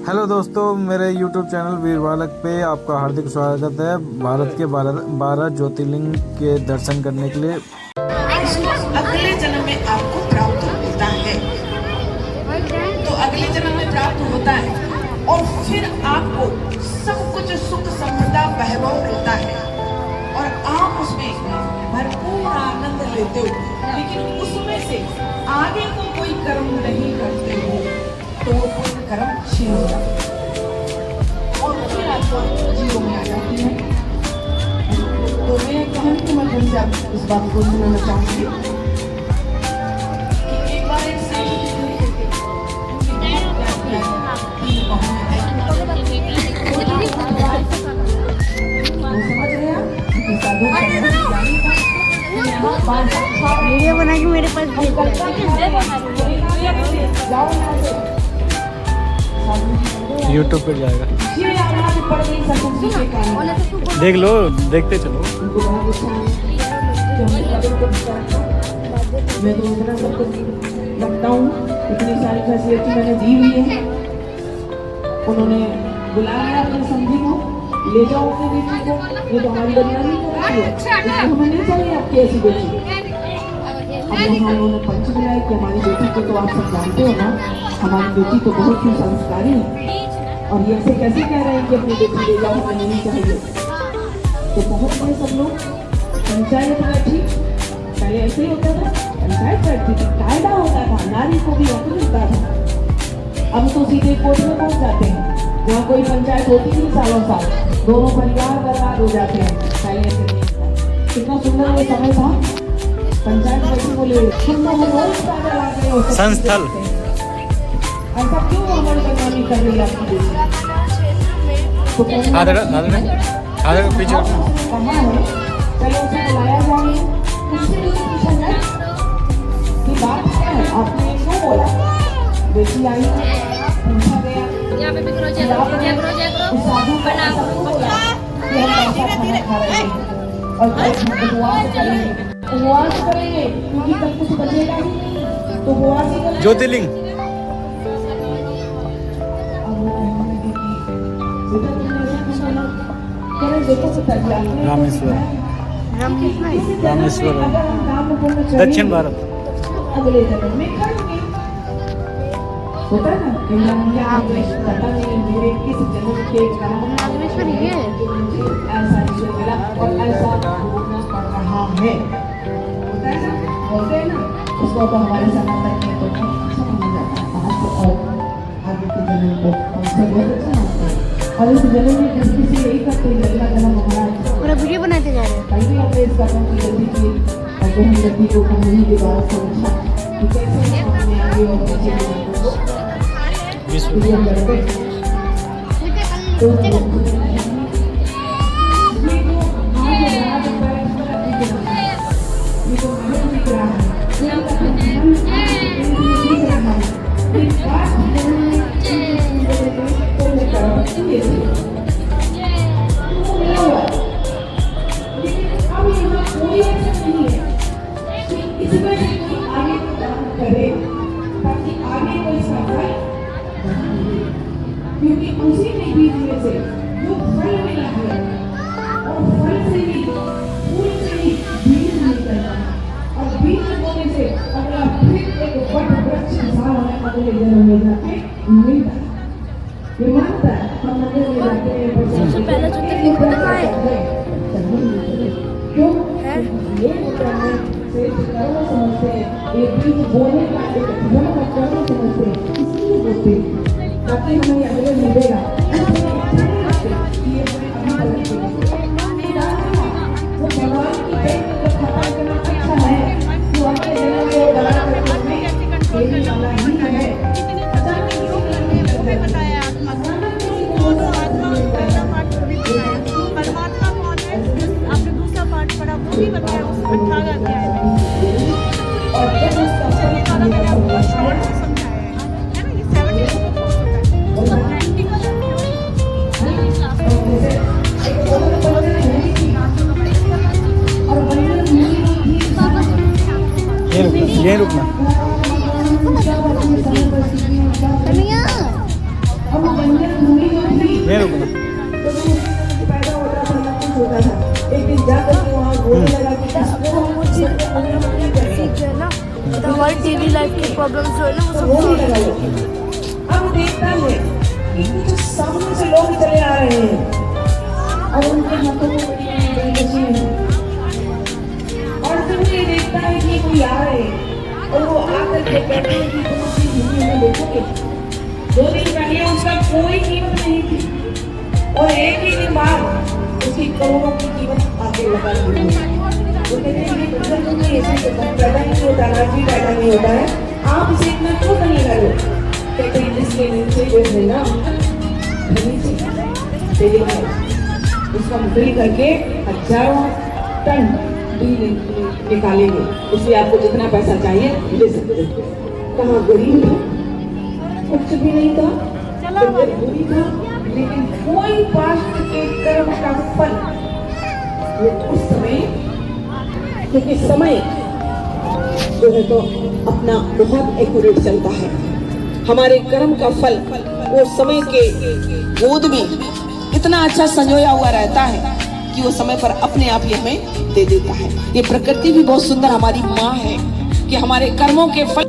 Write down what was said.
Hello दोस्तों, मेरे YouTube channel वीर बालक पे आपका हार्दिक स्वागत है। भारत के 12 ज्योतिर्लिंग के दर्शन करने के लिए अगले जन्म में आपको प्राप्त होता है, तो अगले जन्म में प्राप्त होता है और फिर आपको सब कुछ सुख समृद्धि वैभव मिलता है और आप उसमें भरपूर आनंद लेते हो। लेकिन उसमें से आगे को कोई कर्म नहीं करते हो तो वो पुण्य कर्म क्षीण हो जाता है और फिर आपको जीरो में आ जाती है। तो मैं कहानी के माध्यम से आप इस बात को सुनाना चाहूंगी कि एक बार एक सेठ समझ रहे हैं वीडियो बना के मेरे पास भेज YouTube पे जाएगा। देख लो, देखते चलो। मैं तो इतना सब कुछ लगता हूँ, इतनी सारी फैसिलिटी मैंने दी हुई है। उन्होंने बुलाया अपने संधि को, ले जाओ अपने बेटी को, ये तो हमारी बदनामी कर रही है, इसलिए हमें नहीं चाहिए आपकी ऐसी बेटी। अब यहाँ उन्होंने पंच बुलाया कि हमारी बेटी को तो आप सब जानते हो ना, हमारी बेटी तो बहुत ही संस्कारी है और ये ऐसे कैसे कह रहे हैं कि अपनी बेटी ले जाओ, हमें नहीं चाहिए। तो बहुत बड़े सब लोग पंचायत बैठी, पहले ऐसे ही होता था, पंचायत बैठती थी, कायदा होता था, नारी को भी हक मिलता था। अब तो सीधे कोर्ट में पहुंच जाते हैं, जहाँ कोई पंचायत होती थी सालों साल, दोनों परिवार बर्बाद हो जाते हैं। पहले ऐसे नहीं था। कितना सुंदर वो समय था, पंचायत बैठी बोले संस्थल ऐसा क्यों हमारी बदनामी कर रही है आपकी बेटी? आधा पीछे कहाँ है? चलो उसे बुलाया जाए, उससे भी पूछा जाए कि बात क्या है, आपने क्यों बोला? बेटी आई, पूछा गया, साधु का बोला कि हम ऐसा खाना खा रहे हैं और उपवास करेंगे क्योंकि तब कुछ बचेगा ही नहीं, तो उपवास ही करेंगे। ज्योतिर्लिंग रामेश्वर दक्षिण भारत। अगले जन्म में करेंगे, होता है ना, पता नहीं मेरे किस जन्म के कर्म ऐसा जीवन मिला और ऐसा भोगना पड़ रहा है, होता है ना, बोलते हैं ना, उसको तो हमारे सनातन में तो अच्छा माना जाता है। आज तो और आगे के जन्म को हमसे बहुत अच्छा मानते हैं और इस जन्म में किसी से यही करते हैं, अगला जन्म हमारा पूरा वीडियो बनाते जा रहे हैं। कहीं हमने इस कर्म की गलती की और जो हम गलती को कहीं के बाद समझा कि कैसे हम अपने आगे और पीछे के लोगों को हम करते हैं। तो ये जो आज ये जो हमें दिख रहा है, ये दिख रहा है, इस बात कोई ऐसा नहीं है कि इसमें से कोई आगे को काम करे ताकि आगे कोई सफाई, क्योंकि उसी में बीज में से जो फल मिला है और फल से ही फूल से ही बीज मिलता है और बीज होने से अगला फिर एक बड़ा वृक्ष इंसान हमें अगले जन्म में जाके मिलता है। ये मानता है हम मंदिर में जाते हैं, सबसे पहले जो तकलीफ होता है क्यों ये होता है से कर्म समझते हैं, एक बीज बोने का एक धर्म का कर्म समझते हैं, इसलिए बोलते हैं ताकि हमें अगले मिलेगा कि ये हमें अभी वो भगवान की जन्म को खत्म करना अच्छा है, तो अगले जन्म में बड़ा करने में देने वाला ही है। पता नहीं क्यों बताया परमात्मा कौन है, आपने दूसरा पार्ट पढ़ा वो भी बताया, उसमें 18 अध्याय में और जब उसका मैंने आपको शॉर्ट से समझाया है ना, ये 70 होता है 90 का ये रुकना कन्हैया अब वो बंजर भूमि जो थी ये रुकना तो वो पैदा होता था ना कुछ होता था। एक दिन जाकर के वहाँ बोलने लगा कि वो मुझे जो है ना तो हमारी डेली लाइफ के प्रॉब्लम्स जो है ना वो सब रोने लगा वो। अब देखता है कि कुछ सामने से लोग चले आ रहे हैं और उनके हाथों में बड़ी बच्ची है और फिर वो ये देखता है कि कोई आ रहे हैं और वो आकर के कहते हैं कि तुम अपनी जिंदगी में देखोगे 2 दिन पहले उसका कोई कीमत नहीं थी और एक ही दिन बाद उसकी करोड़ों की कीमत आगे लगा दी है। वो कहते हैं ये बंदर तुमने ऐसे पैदा नहीं होता राजी पैदा नहीं होता है आप इसे इतना क्यों नहीं कर रहे? कहते हैं जिसके नीचे जो है ना उसका बिल करके हजारों टन बिल निकालेंगे इसलिए आपको जितना पैसा चाहिए ले सकते हैं। कहाँ गरीब था कुछ भी नहीं था बंदर बुरी था लेकिन कोई पास्ट के कर्म का फल वो उस समय क्योंकि समय जो है तो अपना बहुत एक्यूरेट चलता है। हमारे कर्म का फल वो समय के गोद में इतना अच्छा संजोया हुआ रहता है कि वो समय पर अपने आप ही हमें दे देता है। ये प्रकृति भी बहुत सुंदर हमारी माँ है कि हमारे कर्मों के फल